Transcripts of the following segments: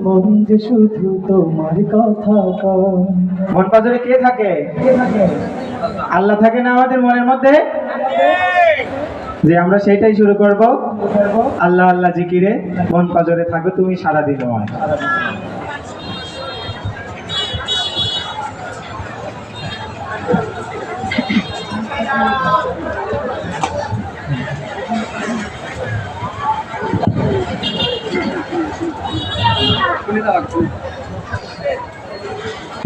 মন যে শুধু তোমার কথা কয়। মন পাজরে কে থাকে? আল্লাহ থাকে না আমাদের মনের মধ্যে? যে আমরা সেটাই শুরু করব, আল্লাহ আল্লাহ জিকিরে মন পাজরে থাকো তুমি সারাদিন।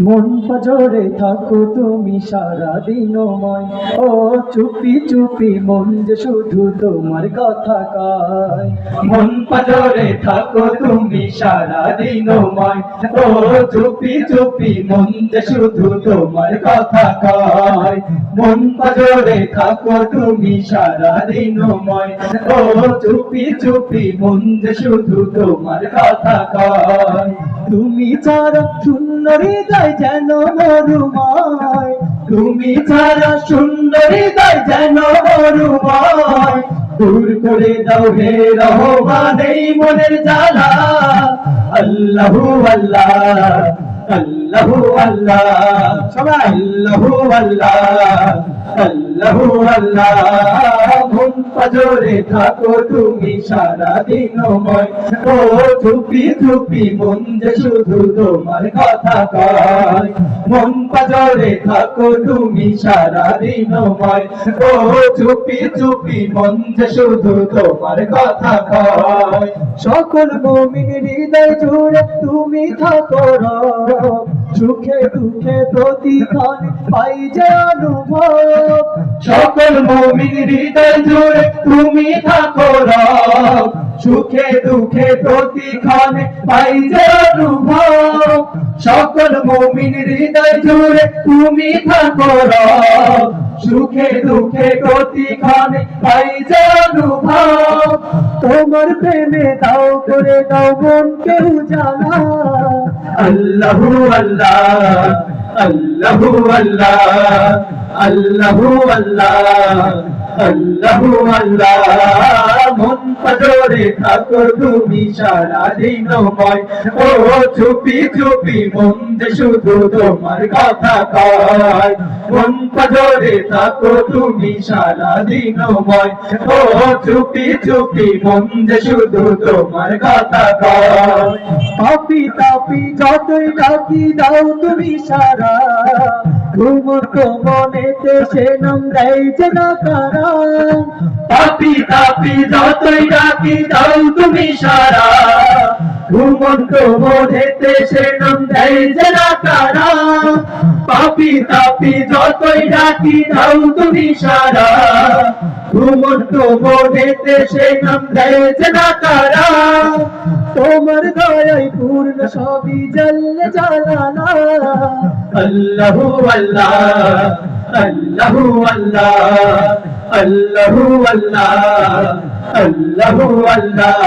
মন পাজরে থাকো তুমি সারাদিনময়, ও চুপি চুপি মন যে শুধু তোমার কথা কয়। মন পাজরে থাকো তুমি সারাদিনময়, ও চুপি চুপি মন যে শুধু তোমার কথা কয়। মন পাজরে থাকো তুমি সারাদিনময়, ও চুপি চুপি মন যে শুধু তোমার কথা কয়। তুমি ছাড়া শূন্য হৃদয় যেন মরুময়, তুমি ছাড়া সুন্দর হৃদয় যেন মরুময়। দূর করে দাও হে রহমান এই মনের জ্বালা। আল্লাহু আল্লাহ আল্লাহু আল্লাহ সবাই আল্লাহু আল্লাহ আল্লাহু আল্লাহ। মন পাজরে থাকো তুমি সারাদিনময়, ও চুপি চুপি মন যে শুধু তোমার কথা কয়। মন পাজরে থাকো তুমি সারাদিনময়, ও চুপি চুপি মন যে শুধু তোমার কথা কয়। সকল মুমিন হৃদয় জুড়ে তুমি থাকো রব, সুখে দুঃখে প্রতিক্ষণ পাই যে অনুভব। সকল মুমিন হৃদয় জুড়ে তুমি থাকো রব, সুখে দুঃখে প্রতিক্ষণে পাই যে অনুভব। সকল মুমিন হৃদয় জুড়ে তুমি থাকো রব, সুখে দুঃখে প্রতিক্ষণে পাই যে অনুভব। তোমার প্রেমে দাও করে দাও মনকে উজালা। আল্লাহু আল্লাহ আল্লাহু আল্লাহ আল্লাহু আল্লাহ আল্লাহু আল্লাহ। মন পাজরে থাকো তুমি সারাদিনময়, ও চুপি চুপি মন যে শুধু তোমার কথা কয়। মন পাজরে থাকো তুমি সারাদিনময়, ও চুপি চুপি মন যে শুধু তোমার কথা কয়। পাপি তাপি যতই ডাকি দাও তুমি সারা, ঘুমন্ত মনেতে সে নাম দেয় যে না কারা। পাপি তাপি যতই ডাকি দাও তুমি সারা, ঘুমন্ত মনেতে সে নাম দেয় যে না কারা। পাপি তাপি যতই ডাকি দাও তুমি সারা, ঘুমন্ত মনেতে সে নাম দেয় যে না কারা। তোমার দয়াই পূর্ণ সবই জাল্লে জালালা। আল্লাহু আল্লাহ আল্লাহু আল্লাহ আল্লাহু আল্লাহ আল্লাহু আল্লাহ।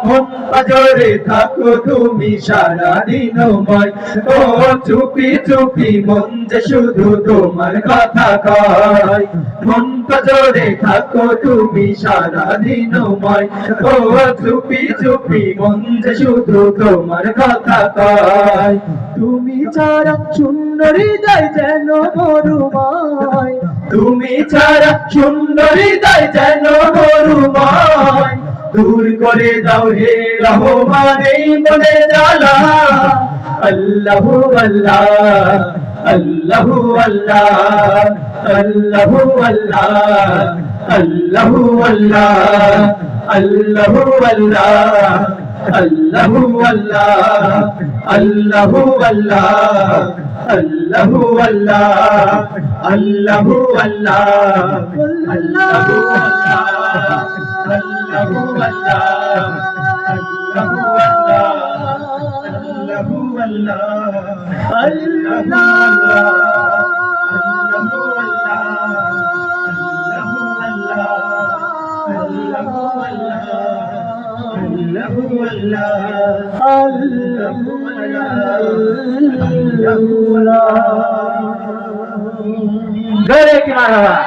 মন পাজরে থাকো তুমি সারাদিনময়, ও চুপি চুপি মন যে শুধু তোমার কথা কয়। মন পাজরে থাকো তুমি সারাদিনময়, ও চুপি চুপি মন যে শুধু তোমার কথা কয়। তুমি ছাড়া শূন্য হৃদয় যেন মরুময়, তুমি ছাড়া সুন্দর হৃদয় যেন মরুময়। দূর করে দাও হে রহমান এই মনের জ্বালা। আল্লাহু আল্লাহ আল্লাহু আল্লাহ আল্লাহু আল্লাহ আল্লাহু আল্লাহ আল্লাহু আল্লাহ আল্লাহু আল্লাহ আল্লাহু আল্লাহ আল্লাহু আল্লাহ আল্লাহু আল্লাহ আল্লাহু আল্লাহ আল্লাহু আল্লাহ আল্লাহু আল্লাহ।